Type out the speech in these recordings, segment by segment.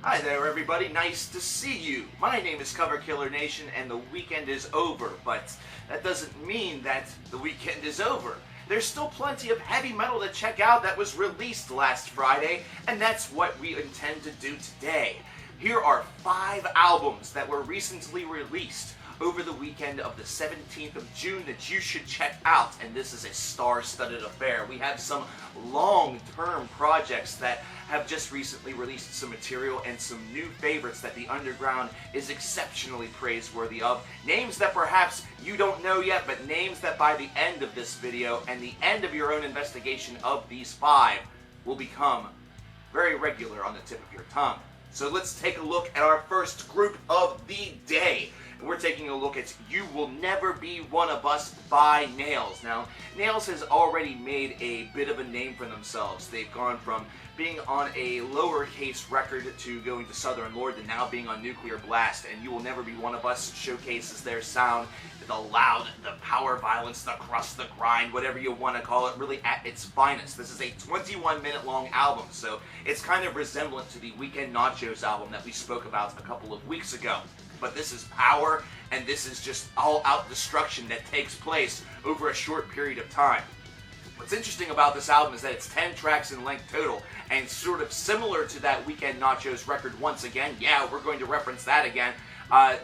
Hi there everybody, nice to see you. My name is coverkillernation and the weekend is over, but that doesn't mean that the weekend is over. There's still plenty of heavy metal to check out that was released last Friday, and that's what we intend to do today. Here are 5 albums that were recently released over the weekend of the 17th of June that you should check out, and this is a star-studded affair. We have some long-term projects that have just recently released some material and some new favorites that the underground is exceptionally praiseworthy of. Names that perhaps you don't know yet, but names that by the end of this video and the end of your own investigation of these 5 will become very regular on the tip of your tongue. So let's take a look at our first group of the day. We're taking a look at You Will Never Be One of Us by Nails. Now, Nails has already made a bit of a name for themselves. They've gone from being on a lowercase record to going to Southern Lord to now being on Nuclear Blast, and You Will Never Be One of Us showcases their sound, the loud, the power violence, the crust, the grind, whatever you want to call it, really at its finest. This is a 21-minute long album, so it's kind of resemblant to the Weekend Nachos album that we spoke about a couple of weeks ago. But this is power, and this is just all-out destruction that takes place over a short period of time. What's interesting about this album is that it's 10 tracks in length total, and sort of similar to that Weekend Nachos record once again. Yeah, we're going to reference that again.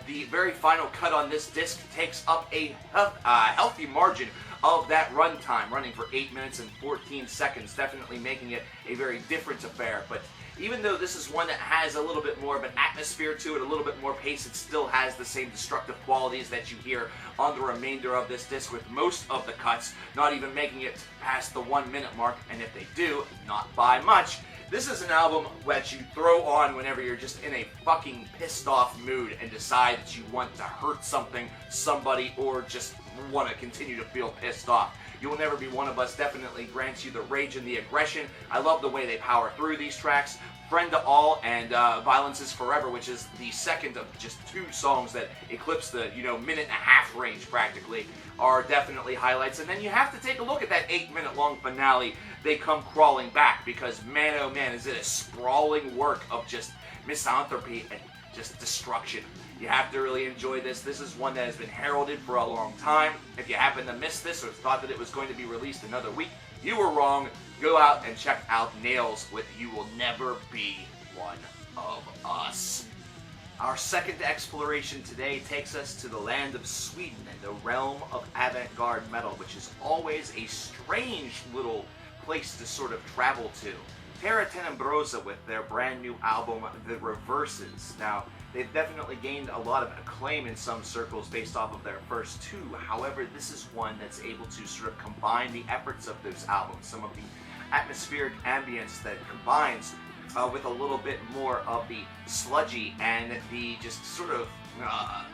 The very final cut on this disc takes up a healthy margin of that runtime, running for 8 minutes and 14 seconds, definitely making it a very different affair. But even though this is one that has a little bit more of an atmosphere to it, a little bit more pace, it still has the same destructive qualities that you hear on the remainder of this disc, with most of the cuts not even making it past the 1 minute mark, and if they do, not by much. This is an album that you throw on whenever you're just in a fucking pissed off mood and decide that you want to hurt something, somebody, or just want to continue to feel pissed off. You Will Never Be One of Us definitely grants you the rage and the aggression. I love the way they power through these tracks. Friend to All and Violence is Forever, which is the second of just 2 songs that eclipse the, minute and a half range practically, are definitely highlights. And then you have to take a look at that 8-minute long finale, They Come Crawling Back, because man oh man is it a sprawling work of just misanthropy and just destruction. You have to really enjoy this. This is one that has been heralded for a long time. If you happen to miss this or thought that it was going to be released another week, you were wrong. Go out and check out Nails with You Will Never Be One of Us. Our second exploration today takes us to the land of Sweden and the realm of avant-garde metal, which is always a strange little place to sort of travel to. Terra Tenebrosa with their brand new album, The Reverses. Now, they've definitely gained a lot of acclaim in some circles based off of their first 2. However, this is one that's able to sort of combine the efforts of those albums, some of the atmospheric ambience that combines with a little bit more of the sludgy and the just sort of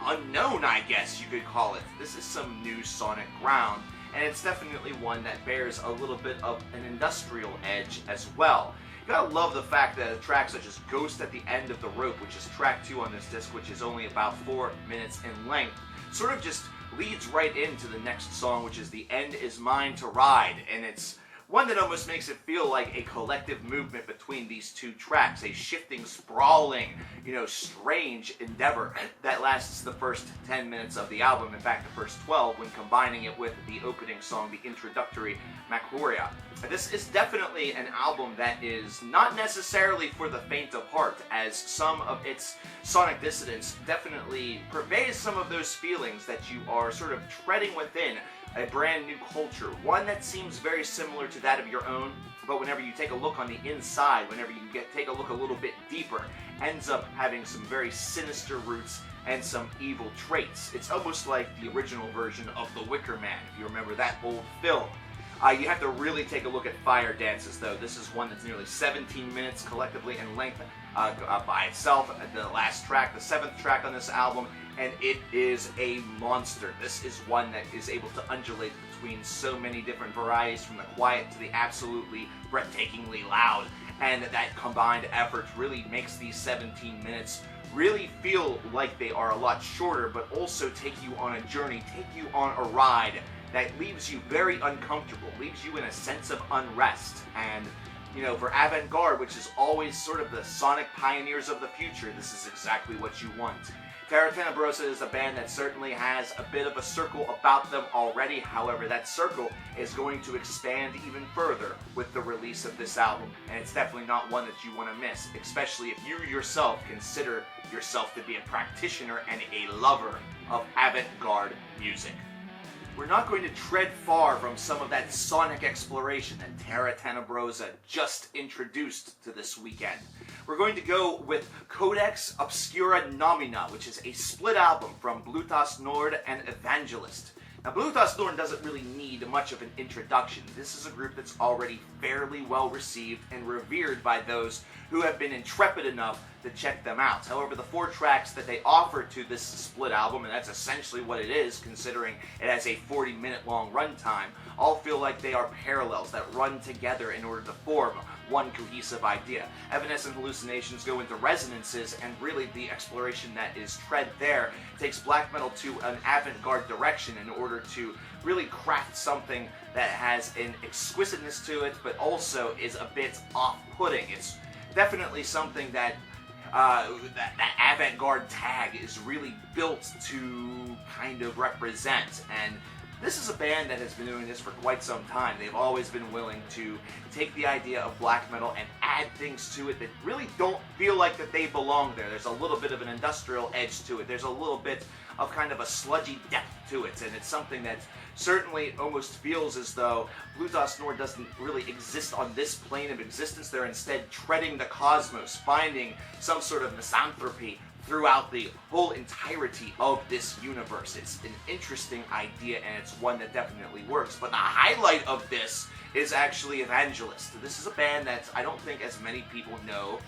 unknown, I guess you could call it. This is some new sonic ground, and it's definitely one that bears a little bit of an industrial edge as well. You gotta love the fact that a track such as Ghost at the End of the Rope, which is track 2 on this disc, which is only about 4 minutes in length, sort of just leads right into the next song, which is The End Is Mine to Ride, and it's one that almost makes it feel like a collective movement between these 2 tracks, a shifting, sprawling, strange endeavor that lasts the first 10 minutes of the album, in fact the first 12 when combining it with the opening song, the introductory Machoria. This is definitely an album that is not necessarily for the faint of heart, as some of its sonic dissonance definitely pervades some of those feelings that you are sort of treading within a brand new culture, one that seems very similar to that of your own, but whenever you take a look on the inside, whenever you take a look a little bit deeper, ends up having some very sinister roots and some evil traits. It's almost like the original version of The Wicker Man, if you remember that old film. You have to really take a look at Fire Dances, though. This is one that's nearly 17 minutes collectively in length by itself. The last track, the 7th track on this album, and it is a monster. This is one that is able to undulate between so many different varieties, from the quiet to the absolutely breathtakingly loud, and that combined effort really makes these 17 minutes really feel like they are a lot shorter, but also take you on a journey, take you on a ride that leaves you very uncomfortable, leaves you in a sense of unrest. And You know, for avant-garde, which is always sort of the sonic pioneers of the future, this is exactly what you want. Terra Tenebrosa is a band that certainly has a bit of a circle about them already. However, that circle is going to expand even further with the release of this album. And it's definitely not one that you want to miss, especially if you yourself consider yourself to be a practitioner and a lover of avant-garde music. We're not going to tread far from some of that sonic exploration that Terra Tenebrosa just introduced to this weekend. We're going to go with Codex Obscura Nomina, which is a split album from Blut and ÆVANGELIST. Now, Blut doesn't really need much of an introduction. This is a group that's already fairly well received and revered by those who have been intrepid enough to check them out. However, the 4 tracks that they offer to this split album, and that's essentially what it is, considering it has a 40-minute long runtime, all feel like they are parallels that run together in order to form one cohesive idea. Evanescent hallucinations go into resonances, and really the exploration that is tread there takes black metal to an avant-garde direction in order to really craft something that has an exquisiteness to it, but also is a bit off-putting. It's definitely something that that avant-garde tag is really built to kind of represent, and this is a band that has been doing this for quite some time. They've always been willing to take the idea of black metal and add things to it that really don't feel like that they belong there. There's a little bit of an industrial edge to it. There's a little bit of kind of a sludgy depth to it, and it's something that certainly almost feels as though Blut doesn't really exist on this plane of existence. They're instead treading the cosmos, finding some sort of misanthropy throughout the whole entirety of this universe. It's an interesting idea, and it's one that definitely works. But the highlight of this is actually ÆVANGELIST. This is a band that I don't think as many people know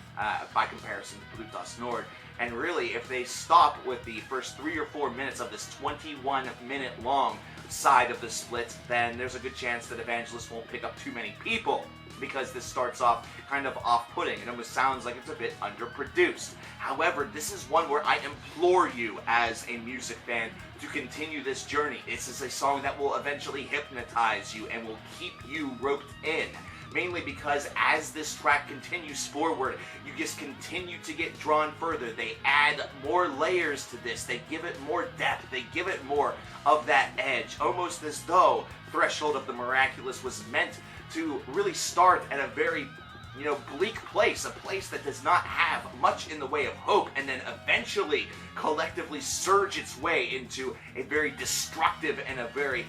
by comparison to Blut. And really, if they stop with the first 3 or 4 minutes of this 21-minute long side of the split, then there's a good chance that ÆVANGELIST won't pick up too many people, because this starts off kind of off-putting. It almost sounds like it's a bit underproduced. However, this is one where I implore you as a music fan to continue this journey. This is a song that will eventually hypnotize you and will keep you roped in. Mainly because as this track continues forward, you just continue to get drawn further. They add more layers to this. They give it more depth. They give it more of that edge. Almost as though Threshold of the Miraculous was meant to really start at a very, bleak place, a place that does not have much in the way of hope, and then eventually collectively surge its way into a very destructive and a very,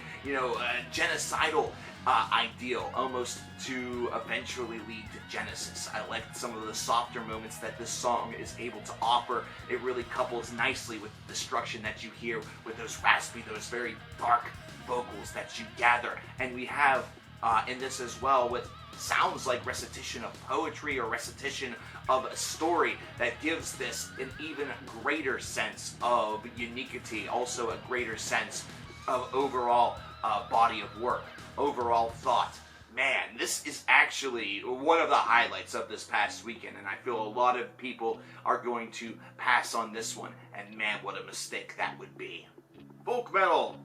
genocidal ideal, almost to eventually lead to Genesis. I like some of the softer moments that this song is able to offer. It really couples nicely with the destruction that you hear with those raspy, those very dark vocals that you gather. And we have in this as well what sounds like recitation of poetry or recitation of a story that gives this an even greater sense of uniquity, also a greater sense of overall body of work, overall thought. Man, this is actually one of the highlights of this past weekend, and I feel a lot of people are going to pass on this one, and man, what a mistake that would be. Folk metal!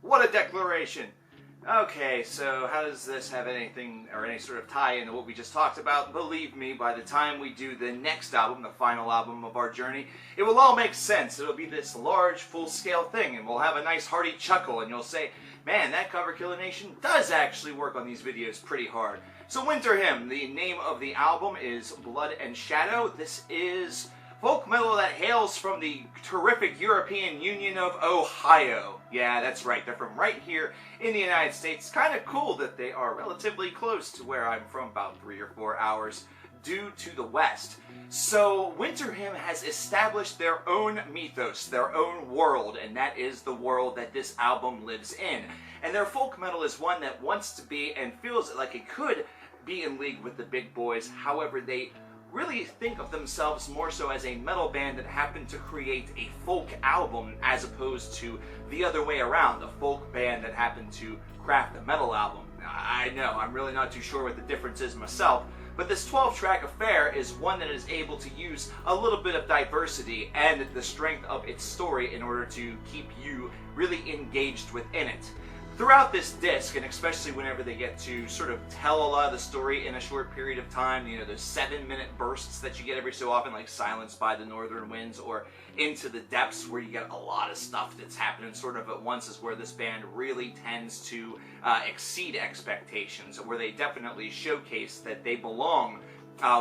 What a declaration! Okay, so how does this have anything or any sort of tie into what we just talked about? Believe me, by the time we do the next album, the final album of our journey, it will all make sense. It'll be this large, full-scale thing, and we'll have a nice hearty chuckle, and you'll say, man, that coverkillernation does actually work on these videos pretty hard. So Winterhymn, the name of the album is Blood and Shadow. This is folk metal that hails from the terrific European Union of Ohio. Yeah, that's right. They're from right here in the United States. It's kind of cool that they are relatively close to where I'm from, about 3 or 4 hours due to the west. So Winterhymn has established their own mythos, their own world, and that is the world that this album lives in. And their folk metal is one that wants to be and feels like it could be in league with the big boys. However, they really think of themselves more so as a metal band that happened to create a folk album as opposed to the other way around, a folk band that happened to craft a metal album. I know, I'm really not too sure what the difference is myself, but this 12-track affair is one that is able to use a little bit of diversity and the strength of its story in order to keep you really engaged within it. throughout this disc, and especially whenever they get to sort of tell a lot of the story in a short period of time, you know, those 7-minute bursts that you get every so often, like Silenced by the Northern Winds or Into the Depths, where you get a lot of stuff that's happening sort of at once, is where this band really tends to exceed expectations, where they definitely showcase that they belong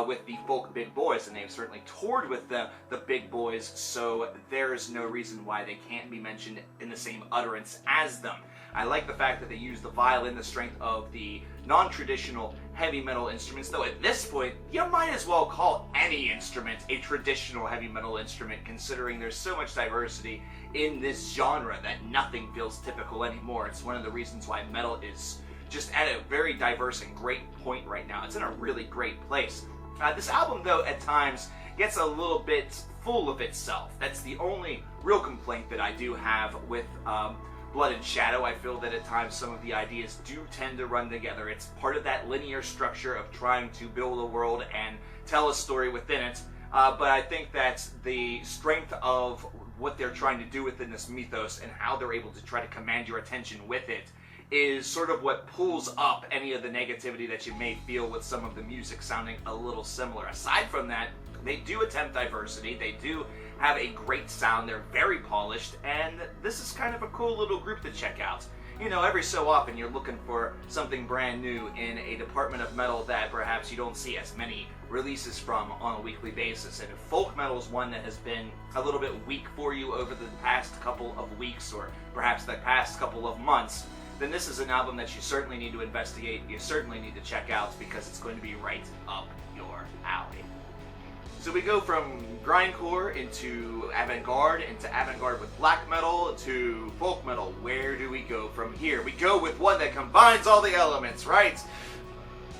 with the folk big boys, and they've certainly toured with the big boys, so there's no reason why they can't be mentioned in the same utterance as them. I like the fact that they use the violin, the strength of the non-traditional heavy metal instruments, though at this point, you might as well call any instrument a traditional heavy metal instrument, considering there's so much diversity in this genre that nothing feels typical anymore. It's one of the reasons why metal is just at a very diverse and great point right now. It's in a really great place. This album, though, at times gets a little bit full of itself. That's the only real complaint that I do have with Blood and Shadow. I feel that at times some of the ideas do tend to run together. It's part of that linear structure of trying to build a world and tell a story within it. But I think that the strength of what they're trying to do within this mythos and how they're able to try to command your attention with it is sort of what pulls up any of the negativity that you may feel with some of the music sounding a little similar. Aside from that, they do attempt diversity. They do have a great sound. They're very polished, and this is kind of a cool little group to check out. You know, every so often you're looking for something brand new in a department of metal that perhaps you don't see as many releases from on a weekly basis. And if folk metal is one that has been a little bit weak for you over the past couple of weeks, or perhaps the past couple of months, then this is an album that you certainly need to investigate, you certainly need to check out, because it's going to be right up your alley. So we go from grindcore into avant-garde with black metal, to folk metal. Where do we go from here? We go with one that combines all the elements, right?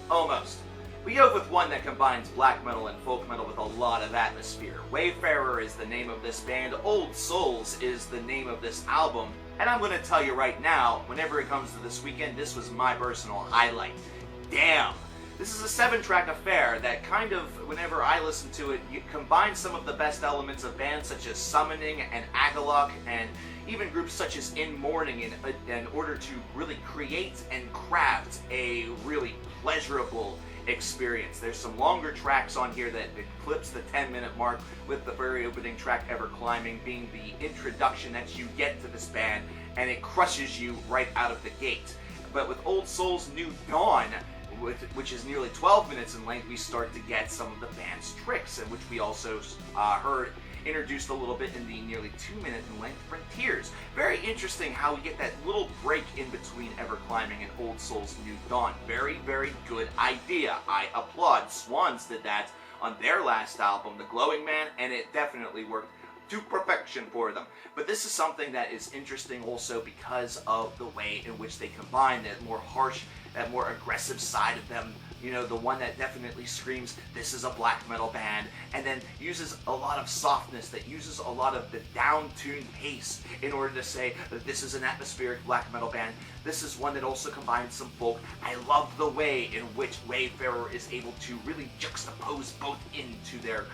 Almost. We go with one that combines black metal and folk metal with a lot of atmosphere. Wayfarer is the name of this band. Old Souls is the name of this album. And I'm going to tell you right now, whenever it comes to this weekend, this was my personal highlight. Damn! This is a 7-track affair that kind of, whenever I listen to it, you combine some of the best elements of bands such as Summoning and Agalok, and even groups such as In Mourning, in order to really create and craft a really pleasurable experience. There's some longer tracks on here that eclipse the 10-minute mark, with the very opening track, Ever Climbing, being the introduction that you get to this band, and it crushes you right out of the gate. But with Old Souls New Dawn, which is nearly 12 minutes in length, we start to get some of the band's tricks, and which we also heard introduced a little bit in the nearly 2-minute in length Frontiers. Very interesting how we get that little break in between Ever Climbing and Old Souls New Dawn. Very, very good idea. I applaud. Swans did that on their last album, The Glowing Man, and it definitely worked to perfection for them. But this is something that is interesting also because of the way in which they combine that more harsh, that more aggressive side of them, you know, the one that definitely screams, this is a black metal band, and then uses a lot of softness, that uses a lot of the down-tuned pace in order to say that this is an atmospheric black metal band. This is one that also combines some folk. I love the way in which Wayfarer is able to really juxtapose both into their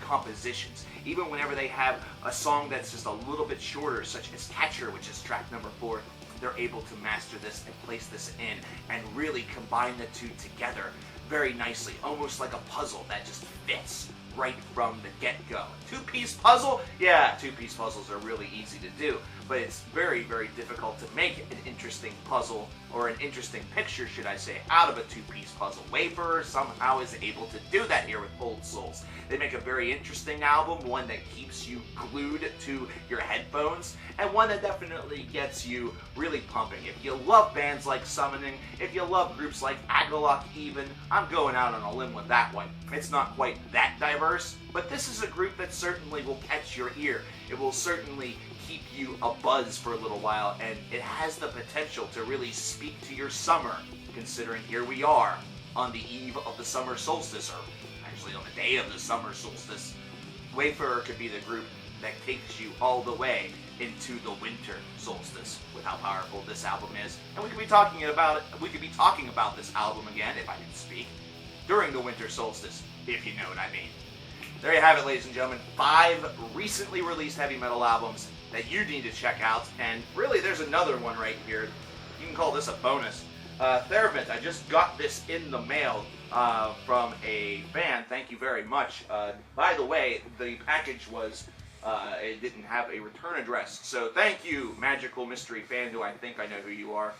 compositions. Even whenever they have a song that's just a little bit shorter, such as Catcher, which is track number 4, they're able to master this and place this in and really combine the two together very nicely, almost like a puzzle that just fits right from the get-go. Two-piece puzzle? Yeah, two-piece puzzles are really easy to do, but it's very, very difficult to make an interesting puzzle, or an interesting picture, should I say, out of a two-piece puzzle. Wayfarer somehow is able to do that here with Old Souls. They make a very interesting album, one that keeps you glued to your headphones, and one that definitely gets you really pumping. If you love bands like Summoning, if you love groups like Agalok even, I'm going out on a limb with that one. It's not quite that diverse, but this is a group that certainly will catch your ear. It will certainly keep you abuzz for a little while, and it has the potential to really speak to your summer, considering here we are on the eve of the summer solstice, or actually on the day of the summer solstice. Wayfarer could be the group that takes you all the way into the winter solstice with how powerful this album is. And we could be talking about this album again, if I can speak, during the winter solstice, if you know what I mean. There you have it, ladies and gentlemen. 5 recently released heavy metal albums that you need to check out. And really, there's another one right here You can call this a bonus. Theremin, I just got this in the mail from a fan. Thank you very much. By the way, the package was, it didn't have a return address. So thank you, Magical Mystery Fan, who I think I know who you are.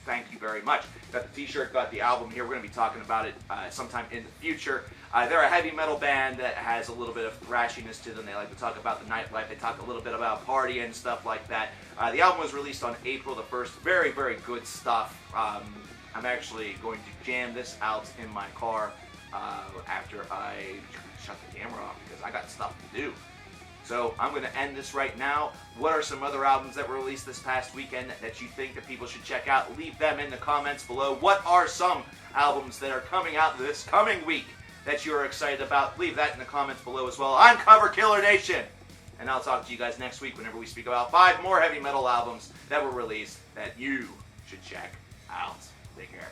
Thank you very much. Got the t-shirt, got the album here. We're going to be talking about it sometime in the future. They're a heavy metal band that has a little bit of thrashiness to them. They like to talk about the nightlife. They talk a little bit about partying and stuff like that. The album was released on April the 1st. Very, very good stuff. I'm actually going to jam this out in my car after I shut the camera off because I got stuff to do. So I'm going to end this right now. What are some other albums that were released this past weekend that you think that people should check out? Leave them in the comments below. What are some albums that are coming out this coming week that you're excited about? Leave that in the comments below as well. I'm coverkillernation, and I'll talk to you guys next week whenever we speak about 5 more heavy metal albums that were released that you should check out. Take care.